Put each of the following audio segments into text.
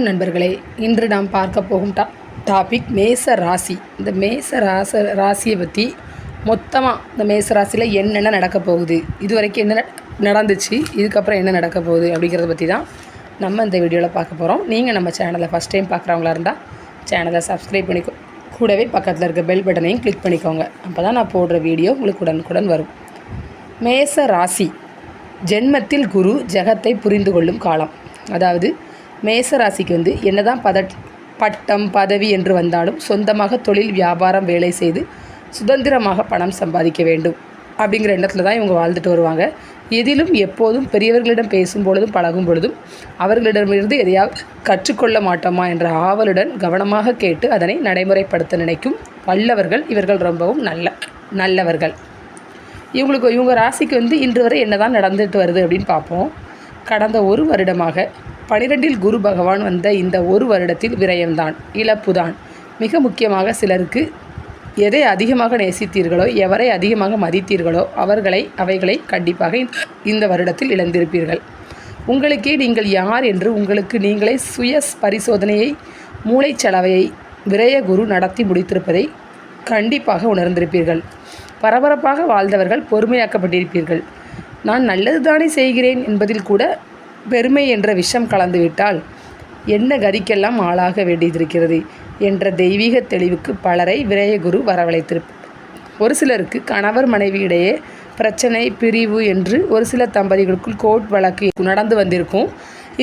நண்பர்களே, இன்று நாம் பார்க்க போகும் டாபிக் மேச ராசி. இந்த மேச ராசியை பற்றி மொத்தமாக இந்த மேச ராசியில் என்னென்ன நடக்க போகுது, இது வரைக்கும் என்ன நடந்துச்சு, இதுக்கப்புறம் என்ன நடக்க போகுது அப்படிங்கிறத பற்றி தான் நம்ம இந்த வீடியோவில் பார்க்க போகிறோம். நீங்கள் நம்ம சேனலை ஃபஸ்ட் டைம் பார்க்குறவங்களா இருந்தால் சேனலை சப்ஸ்கிரைப் பண்ணிக்கோ, கூடவே பக்கத்தில் இருக்க பெல் பட்டனையும் கிளிக் பண்ணிக்கோங்க. அப்போ தான் நான் போடுற வீடியோ உங்களுக்கு உடனுக்குடன் வரும். மேச ராசி ஜென்மத்தில் குரு ஜெகத்தை புரிந்து கொள்ளும் காலம். அதாவது மேசராசிக்கு என்னதான் பட்டம் பதவி என்று வந்தாலும் சொந்தமாக தொழில் வியாபாரம் வேலை செய்து சுதந்திரமாக பணம் சம்பாதிக்க வேண்டும் அப்படிங்கிற எண்ணத்தில் தான் இவங்க வாழ்ந்துட்டு வருவாங்க. எதிலும் எப்போதும் பெரியவர்களிடம் பேசும் பொழுதும் பழகும் பொழுதும் அவர்களிடமிருந்து எதையாவது கற்றுக்கொள்ள மாட்டோமா என்ற ஆவலுடன் கவனமாக கேட்டு அதனை நடைமுறைப்படுத்த நினைக்கும் வல்லவர்கள் இவர்கள். ரொம்பவும் நல்லவர்கள். இவங்க ராசிக்கு இன்று வரை என்னதான் நடந்துட்டு வருது அப்படின்னு பார்ப்போம். கடந்த ஒரு வருடமாக 12 குரு பகவான் வந்த இந்த ஒரு வருடத்தில் விரயம்தான், இழப்புதான். மிக முக்கியமாக சிலருக்கு எதை அதிகமாக நேசித்தீர்களோ, எவரை அதிகமாக மதித்தீர்களோ அவைகளை கண்டிப்பாக இந்த வருடத்தில் இழந்திருப்பீர்கள். உங்களுக்கே நீங்கள் யார் என்று உங்களுக்கு நீங்களே சுய பரிசோதனையை, மூளைச்சலவையை விரய குரு நடத்தி முடித்திருப்பதை கண்டிப்பாக உணர்ந்திருப்பீர்கள். பரபரப்பாக வாழ்ந்தவர்கள் பொறுமையாக்கப்பட்டிருப்பீர்கள். நான் நல்லது தானே செய்கிறேன் என்பதில் கூட பெருமை என்ற விஷம் கலந்துவிட்டால் என்ன கதிக்கெல்லாம் ஆளாக வேண்டியிருக்கிறது என்ற தெய்வீக தெளிவுக்கு பலரை விரயகுரு வரவழைத்திருப்பார். ஒரு சிலருக்கு கணவர் மனைவி இடையே பிரச்சனை, பிரிவு என்று ஒரு சில தம்பதிகளுக்குள் கோர்ட் வழக்கு நடந்து வந்திருக்கும்.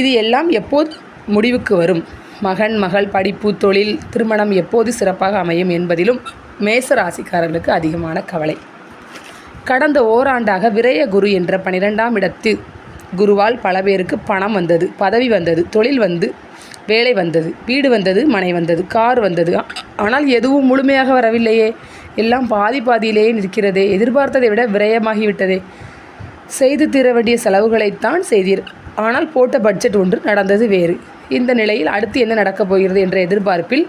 இது எல்லாம் எப்போது முடிவுக்கு வரும், மகன் மகள் படிப்பு, தொழில், திருமணம் எப்போது சிறப்பாக அமையும் என்பதிலும் மேச ராசிக்காரர்களுக்கு அதிகமான கவலை. கடந்த ஓராண்டாக விரய குரு என்ற 12ஆம் இடத்து குருவால் பல பேருக்கு பணம் வந்தது, பதவி வந்தது, தொழில் வேலை வந்தது, வீடு வந்தது, மனை வந்தது, கார் வந்தது. ஆனால் எதுவும் முழுமையாக வரவில்லையே, எல்லாம் பாதியிலேயே நிற்கிறதே, எதிர்பார்த்ததை விட விரயமாகிவிட்டதே. செய்து தீர வேண்டிய செலவுகளைத்தான் செய்தீர், ஆனால் போட்ட பட்ஜெட் ஒன்று நடந்தது வேறு. இந்த நிலையில் அடுத்து என்ன நடக்கப் போகிறது என்ற எதிர்பார்ப்பில்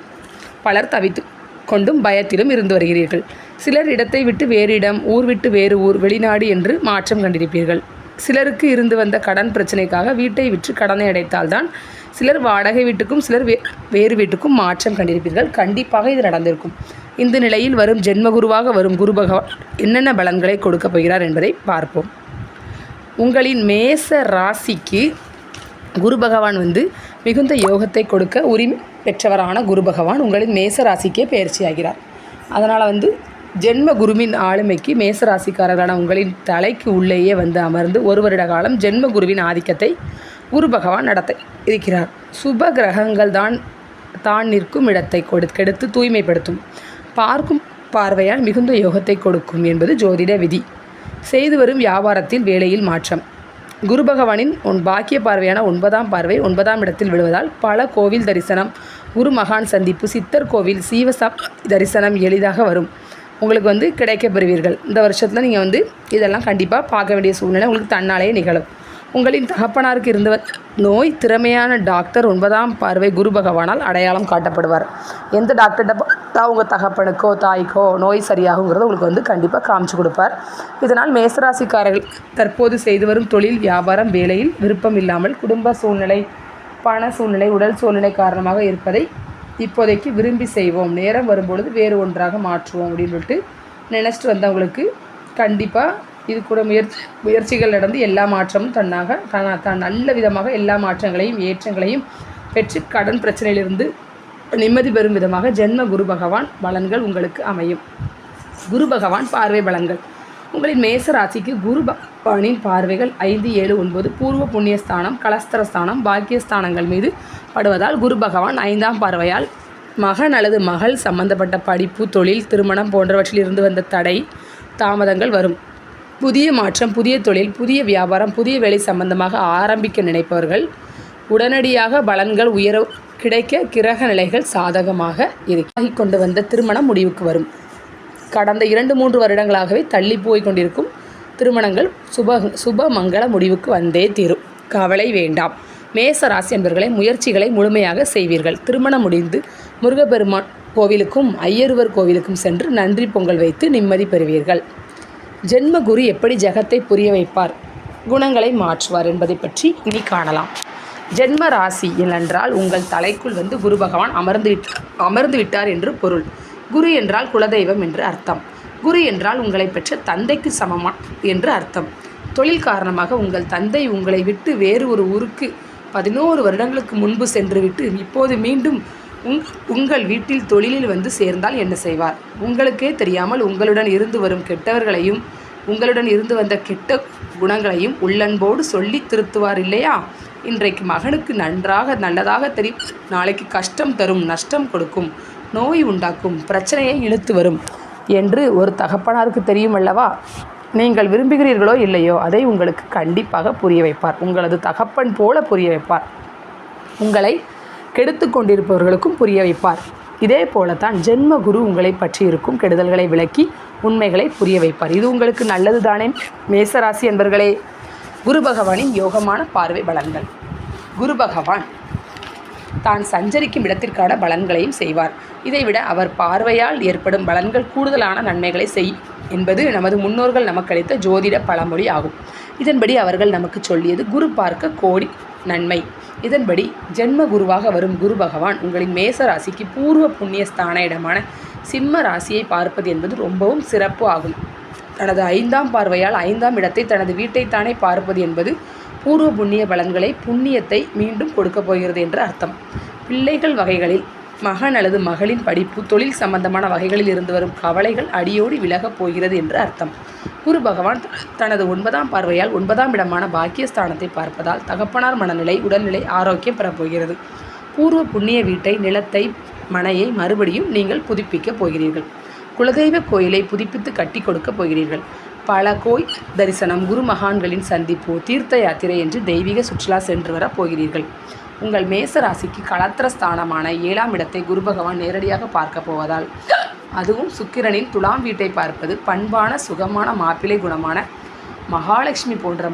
பலர் தவித்து கொண்டும் பயத்திலும் இருந்து வருகிறீர்கள். சிலர் இடத்தை விட்டு வேறு இடம், ஊர் விட்டு வேறு ஊர், வெளிநாடு என்று மாற்றம் கண்டிருப்பீர்கள். சிலருக்கு இருந்து வந்த கடன் பிரச்சனைக்காக வீட்டை விற்று கடனை அடைத்தால்தான் சிலர் வாடகை வீட்டுக்கும் சிலர் வேறு வீட்டுக்கும் மாற்றம் கண்டிருப்பீர்கள். கண்டிப்பாக இது நடந்திருக்கும். இந்த நிலையில் வரும் ஜென்மகுருவாக வரும் குரு பகவான் என்னென்ன பலன்களை கொடுக்கப் போகிறார் என்பதை பார்ப்போம். உங்களின் மேச ராசிக்கு குரு பகவான் மிகுந்த யோகத்தை கொடுக்க உரிமை பெற்றவரான குரு பகவான் உங்களின் மேச ராசிக்கே பயிற்சியாகிறார். அதனால் ஜென்ம குருவின் ஆளுமைக்கு மேசராசிக்காரர்களான உங்களின் தலைக்கு உள்ளேயே அமர்ந்து ஒரு வருட காலம் ஜென்ம குருவின் ஆதிக்கத்தை குரு பகவான் நடத்த இருக்கிறார். சுப கிரகங்கள் தான் நிற்கும் இடத்தை கெடுத்து தூய்மைப்படுத்தும். பார்க்கும் பார்வையால் மிகுந்த யோகத்தை கொடுக்கும் என்பது ஜோதிட விதி. செய்து வரும் வியாபாரத்தில் வேலையில் மாற்றம். குரு பகவானின் பாக்கிய பார்வையான 9ஆம் பார்வை 9ஆம் இடத்தில் விழுவதால் பல கோவில் தரிசனம், குரு மகான் சந்திப்பு, சித்தர் கோவில், சீவச தரிசனம் எளிதாக வரும். உங்களுக்கு கிடைக்கப் பெறுவீர்கள். இந்த வருஷத்தில் நீங்கள் இதெல்லாம் கண்டிப்பாக பார்க்க வேண்டிய சூழ்நிலை உங்களுக்கு தன்னாலேயே நிகழும். உங்களின் தகப்பனாருக்கு இருந்த நோய் திறமையான டாக்டர் 9ஆம் பார்வை குரு பகவானால் அடையாளம் காட்டப்படுவார். எந்த டாக்டர்கிட்ட பார்த்தா உங்கள் தகப்பனுக்கோ தாய்க்கோ நோய் சரியாகுங்கிறத உங்களுக்கு கண்டிப்பாக காமிச்சு கொடுப்பார். இதனால் மேசராசிக்காரர்கள் தற்போது செய்து வரும் தொழில், வியாபாரம், வேலையில் விருப்பம் இல்லாமல் குடும்ப சூழ்நிலை, பண சூழ்நிலை, உடல் சூழ்நிலை காரணமாக இருப்பதை இப்போதைக்கு விரும்பி செய்வோம், நேரம் வரும்பொழுது வேறு ஒன்றாக மாற்றுவோம் அப்படின்னு சொல்லிட்டு நினச்சிட்டு வந்தவங்களுக்கு கண்டிப்பாக இது கூட முயற்சிகள் நடந்து எல்லா மாற்றமும் தான் நல்ல விதமாக எல்லா மாற்றங்களையும் ஏற்றங்களையும் பெற்று கடன் பிரச்சனையிலிருந்து நிம்மதி பெறும் விதமாக ஜென்ம குரு பகவான் பலன்கள் உங்களுக்கு அமையும். குரு பகவான் பார்வை பலன்கள். உங்களின் மேச ராசிக்கு குரு பகவானின் பார்வைகள் 5, 7, 9 பூர்வ புண்ணியஸ்தானம், கலஸ்தரஸ்தானம், பாக்கியஸ்தானங்கள் மீது படுவதால் குரு பகவான் 5ஆம் பார்வையால் மகன் அல்லது மகள் சம்பந்தப்பட்ட படிப்பு, தொழில், திருமணம் போன்றவற்றில் இருந்து வந்த தடை தாமதங்கள் வரும். புதிய மாற்றம், புதிய தொழில், புதிய வியாபாரம், புதிய வேலை சம்பந்தமாக ஆரம்பிக்க நினைப்பவர்கள் உடனடியாக பலன்கள் கிடைக்க கிரக நிலைகள் சாதகமாக கொண்டு வந்த திருமணம் முடிவுக்கு வரும். கடந்த 2-3 வருடங்களாகவே தள்ளி போய் கொண்டிருக்கும் திருமணங்கள் சுப மங்கள முடிவுக்கு வந்தே தீரும். கவலை வேண்டாம். மேச ராசி என்பவர்களை முயற்சிகளை முழுமையாக செய்வீர்கள். திருமணம் முடிந்து முருகப்பெருமான் கோவிலுக்கும் ஐயருவர் கோவிலுக்கும் சென்று நன்றி பொங்கல் வைத்து நிம்மதி பெறுவீர்கள். ஜென்ம குரு எப்படி ஜெகத்தை புரிய வைப்பார், குணங்களை மாற்றுவார் என்பதை பற்றி இனி காணலாம். ஜென்ம ராசி என்றால் உங்கள் தலைக்குள் வந்து குரு பகவான் அமர்ந்து விட்டார் என்று பொருள். குரு என்றால் குலதெய்வம் என்று அர்த்தம். குரு என்றால் உங்களை பெற்ற தந்தைக்கு சமமா என்று அர்த்தம். தொழில் காரணமாக உங்கள் தந்தை உங்களை விட்டு வேறு ஒரு ஊருக்கு 11 வருடங்களுக்கு முன்பு சென்றுவிட்டு இப்போது மீண்டும் உங்கள் வீட்டில் தொழிலில் வந்து சேர்ந்தால் என்ன செய்வார்? உங்களுக்கே தெரியாமல் உங்களுடன் இருந்து வரும் கெட்டவர்களையும் உங்களுடன் இருந்து வந்த கெட்ட குணங்களையும் உள்ளன்போடு சொல்லி திருத்துவார் இல்லையா? இன்றைக்கு மகனுக்கு நல்லதாக தெரியும், நாளைக்கு கஷ்டம் தரும், நஷ்டம் கொடுக்கும், நோய் உண்டாக்கும், பிரச்சனையை இழுத்து வரும் என்று ஒரு தகப்பனாருக்கு தெரியும் அல்லவா? நீங்கள் விரும்புகிறீர்களோ இல்லையோ அதை உங்களுக்கு கண்டிப்பாக புரிய வைப்பார். உங்களது தகப்பன் போல புரிய வைப்பார். உங்களை கெடுத்து கொண்டிருப்பவர்களுக்கும் புரிய வைப்பார். இதே போலத்தான் ஜென்ம குரு உங்களை பற்றி இருக்கும் கெடுதல்களை விளக்கி உண்மைகளை புரிய வைப்பார். இது உங்களுக்கு நல்லது தானே மேசராசி என்பர்களே? குரு பகவானின் யோகமான பார்வை பலன்கள். குரு பகவான் தான் சஞ்சரிக்கும் இடத்திற்கான பலன்களையும் செய்வார். இதைவிட அவர் பார்வையால் ஏற்படும் பலன்கள் கூடுதலான நன்மைகளை என்பது நமது முன்னோர்கள் நமக்கு அளித்த ஜோதிட பழமொழி ஆகும். இதன்படி அவர்கள் நமக்கு சொல்லியது குரு பார்க்க கோடி நன்மை. இதன்படி ஜென்ம குருவாக வரும் குரு பகவான் உங்களின் மேச ராசிக்கு பூர்வ புண்ணிய ஸ்தான இடமான சிம்ம ராசியை பார்ப்பது என்பது ரொம்பவும் சிறப்பு ஆகும். தனது 5ஆம் பார்வையால் 5ஆம் இடத்தை தனது வீட்டைத்தானே பார்ப்பது என்பது பூர்வ புண்ணிய பலன்களை புண்ணியத்தை மீண்டும் கொடுக்கப் போகிறது என்று அர்த்தம். பிள்ளைகள் வகைகளில் மகன் அல்லது மகளின் படிப்பு, தொழில் சம்பந்தமான வகைகளில் இருந்து வரும் கவலைகள் அடியோடி விலகப் போகிறது என்று அர்த்தம். குரு பகவான் தனது 9ஆம் பார்வையால் 9ஆம் இடமான பாக்கியஸ்தானத்தை பார்ப்பதால் தகப்பனார் மனநிலை, உடல்நிலை, ஆரோக்கியம் பெறப்போகிறது. பூர்வ புண்ணிய வீட்டை, நிலத்தை, மனையை மறுபடியும் நீங்கள் புதுப்பிக்கப் போகிறீர்கள். குலதெய்வ கோயிலை புதுப்பித்து கட்டி கொடுக்கப் போகிறீர்கள். பல கோயில் தரிசனம், குரு மகான்களின் சந்திப்பு, தீர்த்த யாத்திரை என்று தெய்வீக சுற்றுலா சென்று வரப் போகிறீர்கள். உங்கள் மேச ராசிக்கு களத்திரஸ்தானமான 7ஆம் இடத்தை குரு பகவான் நேரடியாக பார்க்க போவதால், அதுவும் சுக்கிரனின் துலாம் வீட்டை பார்ப்பது பண்பான சுகமான மாப்பிள்ளை குணமான மகாலட்சுமி போன்ற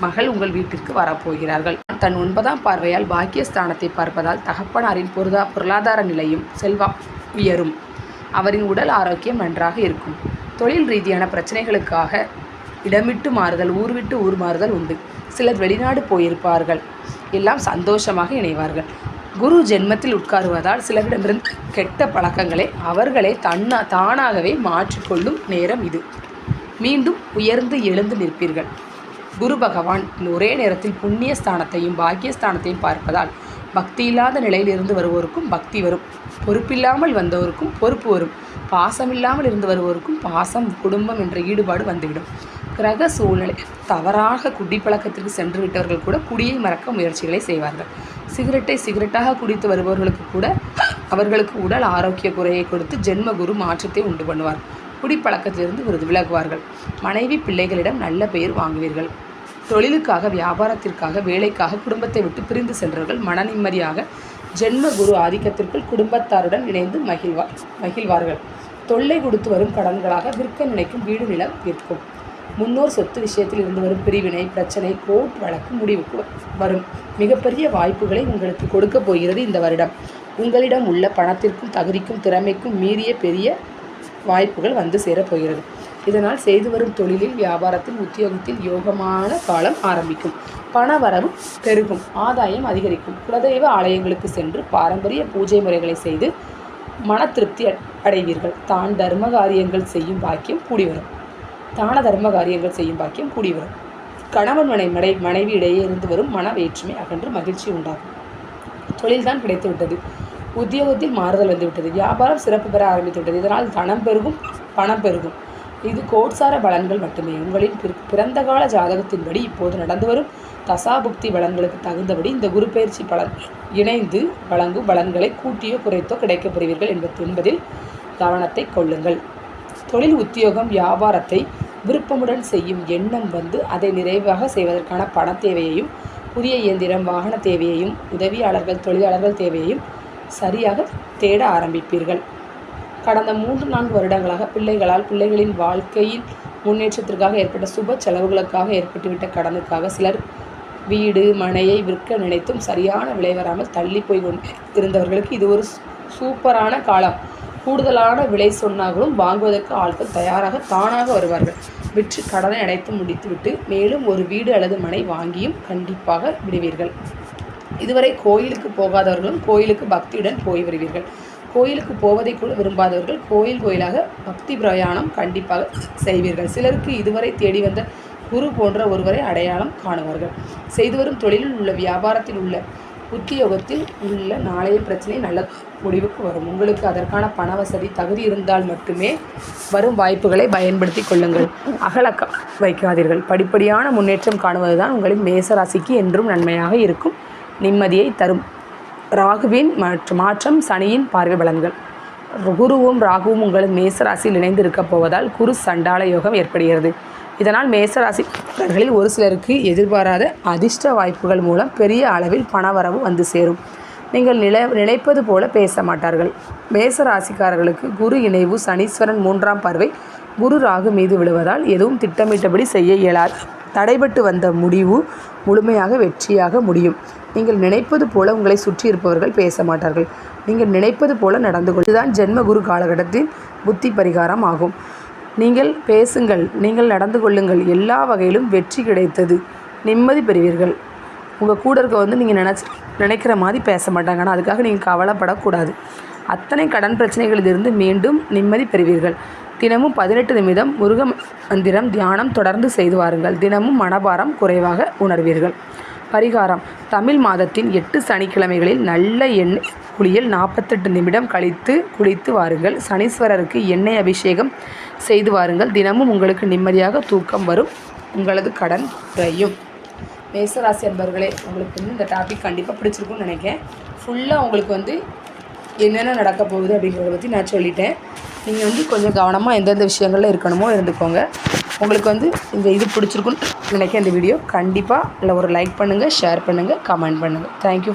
மகள் உங்கள் வீட்டிற்கு வரப்போகிறார்கள். தன் 9ஆம் பார்வையால் பாக்கியஸ்தானத்தை பார்ப்பதால் தகப்பனாரின் பொருளாதார நிலையும் செல்வம் உயரும். அவரின் உடல் ஆரோக்கியம் நன்றாக இருக்கும். தொழில் ரீதியான பிரச்சனைகளுக்காக இடமிட்டு மாறுதல், ஊர் விட்டு ஊர் மாறுதல் உண்டு. சிலர் வெளிநாடு போயிருப்பார்கள். எல்லாம் சந்தோஷமாக இணைவார்கள். குரு ஜென்மத்தில் உட்காருவதால் சிலரிடமிருந்து கெட்ட பழக்கங்களை அவர்களே தானாகவே மாற்றிக்கொள்ளும் நேரம் இது. மீண்டும் உயர்ந்து எழுந்து நிற்பீர்கள். குரு பகவான் ஒரே நேரத்தில் புண்ணிய ஸ்தானத்தையும் பாக்கியஸ்தானத்தையும் பார்ப்பதால் பக்தி இல்லாத நிலையில் இருந்து வருவோருக்கும் பக்தி வரும். பொறுப்பில்லாமல் வந்தவருக்கும் பொறுப்பு வரும். பாசமில்லாமல் இருந்து வருவோருக்கும் பாசம், குடும்பம் என்ற ஈடுபாடு வந்துவிடும். கிரக சூழ்நிலை தவறாக குடிப்பழக்கத்திற்கு சென்று விட்டவர்கள் கூட குடியை மறக்க முயற்சிகளை செய்வார்கள். சிகரெட்டாக குடித்து வருபவர்களுக்கு கூட அவர்களுக்கு உடல் ஆரோக்கிய குறையை கொடுத்து ஜென்ம குரு மாற்றத்தை உண்டு பண்ணுவார். குடிப்பழக்கத்திலிருந்து விலகுவார்கள். மனைவி, பிள்ளைகளிடம் நல்ல பெயர் வாங்குவீர்கள். தொழிலுக்காக, வியாபாரத்திற்காக, வேலைக்காக குடும்பத்தை விட்டு பிரிந்து சென்றவர்கள் மன நிம்மதியாக ஜென்ம குரு ஆதிக்கத்திற்குள் குடும்பத்தாருடன் இணைந்து மகிழ்வார்கள். தொல்லை கொடுத்து வரும் கடன்களாக விற்க நினைக்கும் வீடு, நிலம் விற்கும். முன்னோர் சொத்து விஷயத்தில் இருந்து வரும் பிரிவினை, பிரச்சனை, கோர்ட் வழக்கு முடிவுக்கு வரும். மிகப்பெரிய வாய்ப்புகளை உங்களுக்கு கொடுக்க போகிறது இந்த வருடம். உங்களிடம் உள்ள பணத்திற்கும் தகுதிக்கும் திறமைக்கும் மீறிய பெரிய வாய்ப்புகள் வந்து சேரப்போகிறது. இதனால் செய்து வரும் தொழிலில், வியாபாரத்தில், உத்தியோகத்தில் யோகமான காலம் ஆரம்பிக்கும். பண வரவு பெருகும். ஆதாயம் அதிகரிக்கும். குலதெய்வ ஆலயங்களுக்கு சென்று பாரம்பரிய பூஜை முறைகளை செய்து மன திருப்தி அடைவீர்கள். தான தர்ம காரியங்கள் செய்யும் பாக்கியம் கூடி வரும். கணவன் மனைவி இடையே இருந்து வரும் மன வேற்றுமை அகன்று மகிழ்ச்சி உண்டாகும். தொழில்தான் கிடைத்துவிட்டது. உத்தியோகத்தில் மாறுதல் வந்துவிட்டது. வியாபாரம் சிறப்பு பெற ஆரம்பித்துவிட்டது. இதனால் தனம் பெருகும், பணம் பெருகும். இது கோட்சார பலன்கள் மட்டுமே. உங்களின் பிறந்த கால ஜாதகத்தின்படி இப்போது நடந்து வரும் தசாபுக்தி பலன்களுக்கு தகுந்தபடி இந்த குரு பயிற்சி பலன் இணைந்து வழங்கும் பலன்களை கூட்டியோ குறைத்தோ கிடைக்கப் பெறுவீர்கள் என்பதில் கவனத்தை கொள்ளுங்கள். தொழில், உத்தியோகம், வியாபாரத்தை விருப்பமுடன் செய்யும் எண்ணம் வந்து அதை நிறைவாக செய்வதற்கான பண தேவையையும், புதிய இயந்திரம், வாகன தேவையையும், உதவியாளர்கள், தொழிலாளர்கள் தேவையையும் சரியாக தேட ஆரம்பிப்பீர்கள். கடந்த 3-4 வருடங்களாக பிள்ளைகளின் வாழ்க்கையில் முன்னேற்றத்திற்காக ஏற்பட்ட சுப செலவுகளுக்காக ஏற்பட்டுவிட்ட கடனுக்காக சிலர் வீடு, மனையை விற்க நினைத்தும் சரியான விலை வராமல் தள்ளி போய் இருந்தவர்களுக்கு இது ஒரு சூப்பரான காலம். கூடுதலான விலை சொன்னாலும் வாங்குவதற்கு ஆட்கள் தயாராக தானாக வருவார்கள். விற்று கடனை அடைத்து முடித்துவிட்டு மேலும் ஒரு வீடு அல்லது மனை வாங்கியும் கண்டிப்பாக விடுவீர்கள். இதுவரை கோயிலுக்கு போகாதவர்களும் கோயிலுக்கு பக்தியுடன் போய் வருவீர்கள். கோயிலுக்கு போவதை கூட விரும்பாதவர்கள் கோயிலாக பக்தி பிரயாணம் கண்டிப்பாக செய்வீர்கள். சிலருக்கு இதுவரை தேடி வந்த குரு போன்ற ஒருவரை அடையாளம் காணுவார்கள். செய்து வரும் தொழிலில் உள்ள வியாபாரத்தில் உள்ள உத்தியோகத்தில் உள்ள நாளைய பிரச்சனை நல்ல முடிவுக்கு வரும். உங்களுக்கு அதற்கான பண வசதி தகுதி இருந்தால் மட்டுமே வரும் வாய்ப்புகளை பயன்படுத்தி கொள்ளுங்கள். அகலக்க வைக்காதீர்கள். படிப்படியான முன்னேற்றம் காணுவதுதான் உங்களின் மேசராசிக்கு என்றும் நன்மையாக இருக்கும். நிம்மதியை தரும். ராகுவின் மாற்றம் சனியின் பார்வை பலன்கள். குருவும் ராகுவும் உங்களின் மேசராசியில் இணைந்து இருக்கப் போவதால் குரு சண்டால யோகம் ஏற்படுகிறது. இதனால் மேசராசிக்காரர்களில் ஒரு சிலருக்கு எதிர்பாராத அதிர்ஷ்ட வாய்ப்புகள் மூலம் பெரிய அளவில் பணவரவு வந்து சேரும். நீங்கள் நினைப்பது போல பேச மாட்டார்கள். மேசராசிக்காரர்களுக்கு குரு இணைவு சனீஸ்வரன் 3ஆம் பார்வை குரு ராகு மீது விழுவதால் எதுவும் திட்டமிட்டபடி செய்ய இயலாது. தடைபட்டு வந்த முடிவு முழுமையாக வெற்றியாக முடியும். நீங்கள் நினைப்பது போல உங்களை சுற்றி இருப்பவர்கள் பேச மாட்டார்கள். நீங்கள் நினைப்பது போல நடந்து கொள்வதுதான் ஜென்ம குரு காலகட்டத்தின் புத்தி பரிகாரம் ஆகும். நீங்கள் பேசுங்கள், நீங்கள் நடந்து கொள்ளுங்கள், எல்லா வகையிலும் வெற்றி கிடைத்தது. நிம்மதி பெறுவீர்கள். உங்கள் கூட இருக்க நீங்கள் நினைக்கிற மாதிரி பேச மாட்டாங்க. ஆனால் அதுக்காக நீங்கள் கவலைப்படக்கூடாது. அத்தனை கடன் பிரச்சனைகளிலிருந்து மீண்டும் நிம்மதி பெறுவீர்கள். தினமும் 18 நிமிடம் முருக மந்திரம் தியானம் தொடர்ந்து செய்து வாருங்கள். தினமும் மனபாரம் குறைவாக உணர்வீர்கள். பரிகாரம்: தமிழ் மாதத்தின் 8 சனிக்கிழமைகளில் நல்ல எண்ணெய் குளியல் 48 நிமிடம் கழித்து குளித்து வாருங்கள். சனீஸ்வரருக்கு எண்ணெய் அபிஷேகம் செய்து வாருங்கள். தினமும் உங்களுக்கு நிம்மதியாக தூக்கம் வரும். உங்களது கடன் குறையும். மேசராசி அன்பர்களே, உங்களுக்கு இந்த டாபிக் கண்டிப்பாக பிடிச்சிருக்குன்னு நினைக்கிறேன். ஃபுல்லாக உங்களுக்கு என்னென்ன நடக்க போகுது அப்படிங்கிறத பற்றி நான் சொல்லிட்டேன். நீங்கள் கொஞ்சம் கவனமாக எந்தெந்த விஷயங்களில் இருக்கணுமோ இருந்துக்கோங்க. உங்களுக்கு இந்த இது பிடிச்சிருக்குன்னு நினைக்கிறேன். இந்த வீடியோ கண்டிப்பாக இல்லை ஒரு லைக் பண்ணுங்கள், ஷேர் பண்ணுங்கள், கமெண்ட் பண்ணுங்கள். தேங்க்யூ.